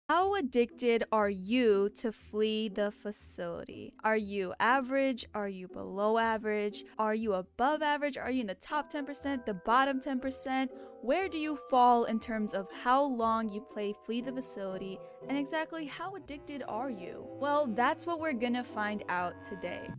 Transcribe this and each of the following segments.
How addicted are you to flee the facility? Are you average? Are you below average? Are you above average? Are you in the top 10%, the bottom 10%? Where do you fall in terms of how long you play Flee the Facility, and exactly how addicted are you? Well, that's what we're gonna find out today.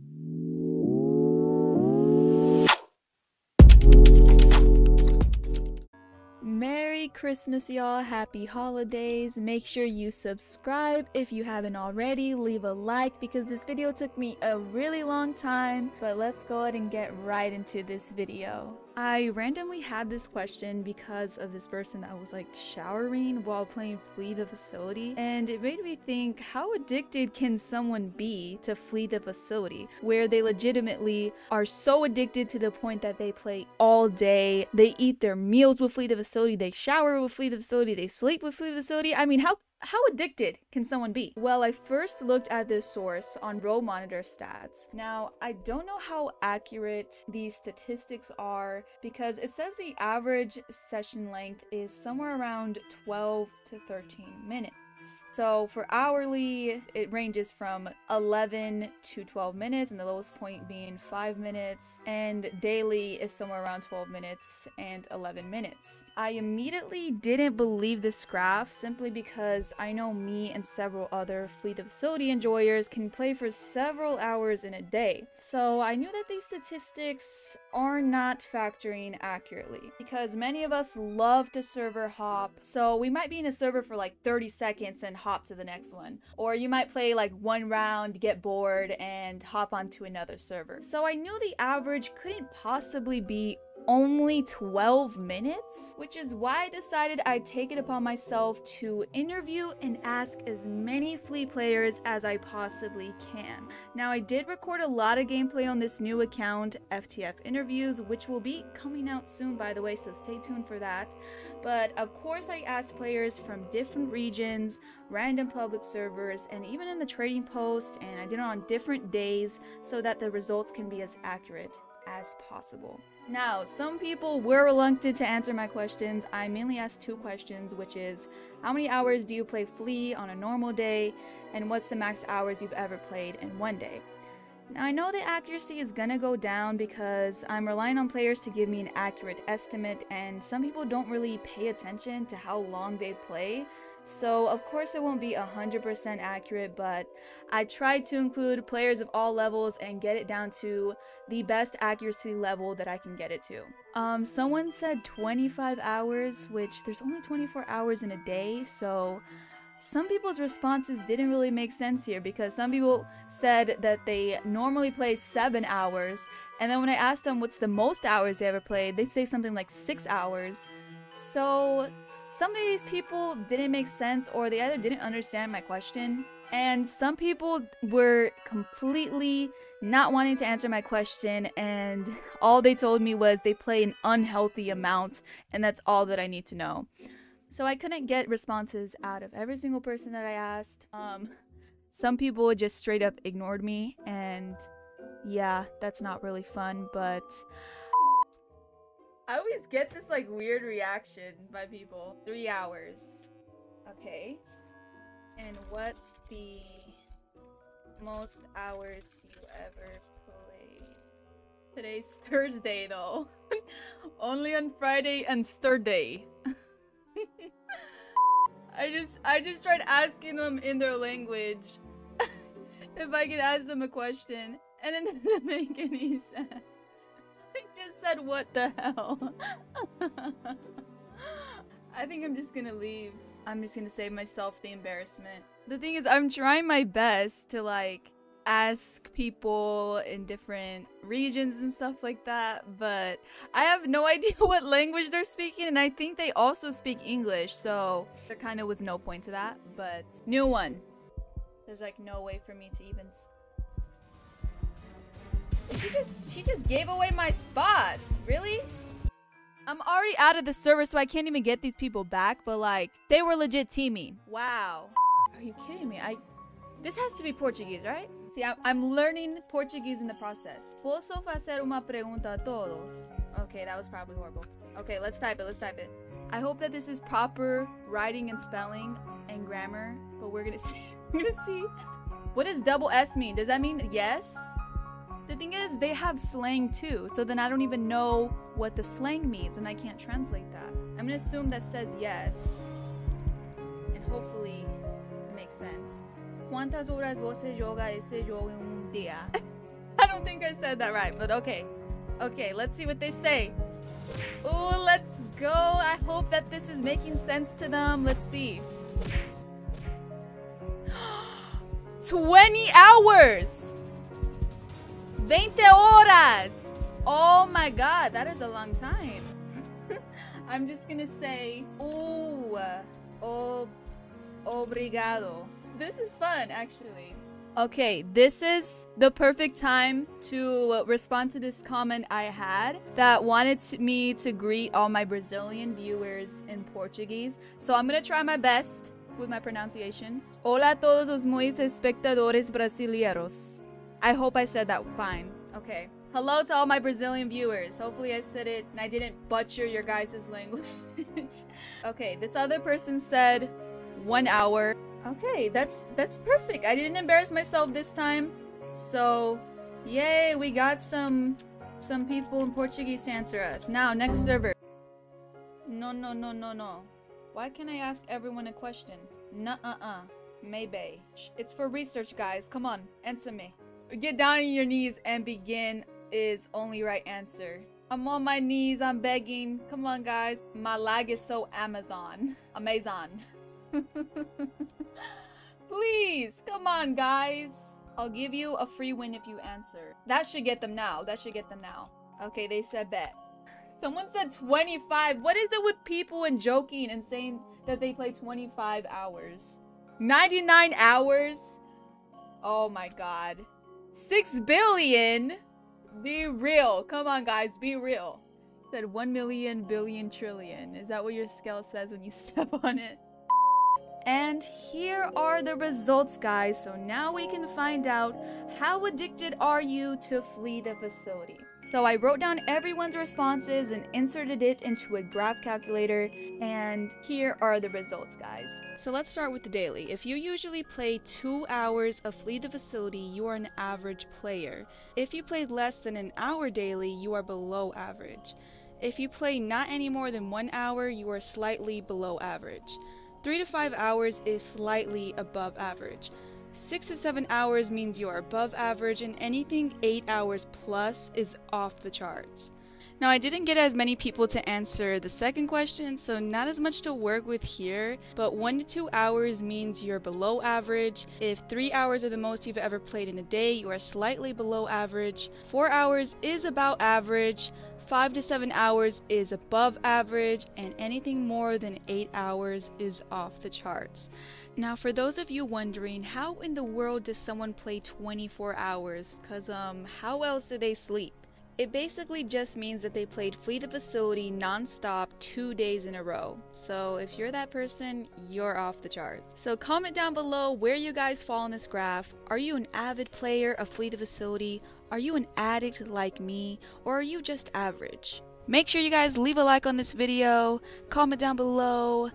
Merry Christmas, y'all. Happy holidays. Make sure you subscribe if you haven't already. Leave a like because this video took me a really long time, but let's go ahead and get right into this video. I randomly had this question because of this person that was like showering while playing Flee the Facility, and it made me think, how addicted can someone be to Flee the Facility, where they legitimately are so addicted to the point that they play all day, they eat their meals with Flee the Facility, they shower with Flee the Facility, they sleep with Flee the Facility. I mean, how addicted can someone be? Well, I first looked at this source on Roll Monitor Stats. Now, I don't know how accurate these statistics are because it says the average session length is somewhere around 12 to 13 minutes. So for hourly, it ranges from 11 to 12 minutes, and the lowest point being 5 minutes, and daily is somewhere around 12 minutes and 11 minutes. I immediately didn't believe this graph simply because I know me and several other Flee the Facility enjoyers can play for several hours in a day. So I knew that these statistics are not factoring accurately because many of us love to server hop. So we might be in a server for like 30 seconds and hop to the next one, or you might play like one round, get bored, and hop onto another server. So I knew the average couldn't possibly be only 12 minutes, which is why I decided I'd take it upon myself to interview and ask as many Flee players as I possibly can. Now, I did record a lot of gameplay on this new account, FTF Interviews, which will be coming out soon, by the way, so stay tuned for that. But of course, I asked players from different regions, random public servers, and even in the trading post, and I did it on different days so that the results can be as accurate as possible. Now, some people were reluctant to answer my questions. I mainly asked two questions, which is, how many hours do you play Flee on a normal day, and what's the max hours you've ever played in one day? Now, I know the accuracy is gonna go down because I'm relying on players to give me an accurate estimate, and some people don't really pay attention to how long they play. So of course it won't be 100% accurate, but I tried to include players of all levels and get it down to the best accuracy level that I can get it to. Someone said 25 hours, which there's only 24 hours in a day, so some people's responses didn't really make sense here because some people said that they normally play 7 hours, and then when I asked them what's the most hours they ever played, they'd say something like 6 hours. So some of these people didn't make sense, or they either didn't understand my question, and some people were completely not wanting to answer my question, and all they told me was they play an unhealthy amount, and that's all that I need to know. So I couldn't get responses out of every single person that I asked. Some people just straight up ignored me, and yeah, that's not really fun, but I always get this like weird reaction by people. 3 hours. Okay. And what's the most hours you ever played? Today's Thursday though. Only on Friday and Saturday. I just tried asking them in their language if I could ask them a question, and it didn't make any sense. I just said, what the hell? I think I'm just gonna leave. I'm just gonna save myself the embarrassment. The thing is, I'm trying my best to like ask people in different regions and stuff like that, but I have no idea what language they're speaking, and I think they also speak English, so there kind of was no point to that. But new one. There's like no way for me to even She just gave away my spots. Really? I'm already out of the server, so I can't even get these people back, but like, they were legit teaming. Wow. Are you kidding me? This has to be Portuguese, right? See, I'm learning Portuguese in the process. Posso fazer uma pergunta a todos? Okay, that was probably horrible. Okay, let's type it, let's type it. I hope that this is proper writing and spelling and grammar, but we're gonna see. We're gonna see. What does double S mean? Does that mean yes? The thing is, they have slang too, so then I don't even know what the slang means, and I can't translate that. I'm gonna assume that says yes, and hopefully it makes sense. ¿Cuántas horas você joga este jogo en un día? I don't think I said that right, but okay. Okay, let's see what they say. Oh, let's go. I hope that this is making sense to them. Let's see. 20 hours! 20 horas! Oh my god, that is a long time. I'm just gonna say, obrigado. This is fun, actually. Okay, this is the perfect time to respond to this comment I had that wanted me to greet all my Brazilian viewers in Portuguese. So I'm gonna try my best with my pronunciation. Hola a todos os meus espectadores brasileiros. I hope I said that fine. Okay. Hello to all my Brazilian viewers. Hopefully I said it and I didn't butcher your guys' language. Okay, this other person said 1 hour. Okay, that's perfect. I didn't embarrass myself this time. So, yay, we got some people in Portuguese to answer us. Now, next server. No. Why can't I ask everyone a question? Nuh-uh. Maybe. It's for research, guys. Come on, answer me. Get down on your knees and begin is only right answer. I'm on my knees, I'm begging. Come on, guys. My lag is so Amazon. Please, come on, guys. I'll give you a free win if you answer. That should get them now. Okay, they said bet. Someone said 25. What is it with people and joking and saying that they play 25 hours? 99 hours? Oh my god. 6 billion? Be real. Come on, guys. Be real. Said 1 million, billion, trillion. Is that what your scale says when you step on it? And here are the results, guys. So now we can find out how addicted are you to flee the facility. So I wrote down everyone's responses and inserted it into a graph calculator, and here are the results, guys. So let's start with the daily. If you usually play 2 hours of Flee the Facility, you are an average player. If you played less than an hour daily, you are below average. If you play not any more than 1 hour, you are slightly below average. 3 to 5 hours is slightly above average. 6 to 7 hours means you are above average, and anything 8 hours plus is off the charts. Now, I didn't get as many people to answer the second question, so not as much to work with here, but 1 to 2 hours means you're below average. If 3 hours are the most you've ever played in a day, you are slightly below average. 4 hours is about average. 5 to 7 hours is above average, and anything more than 8 hours is off the charts. Now, for those of you wondering, how in the world does someone play 24 hours? Cause how else do they sleep? It basically just means that they played Flee the Facility non-stop 2 days in a row. So if you're that person, you're off the charts. So comment down below where you guys fall on this graph. Are you an avid player of Flee the Facility? Are you an addict like me? Or are you just average? Make sure you guys leave a like on this video, comment down below.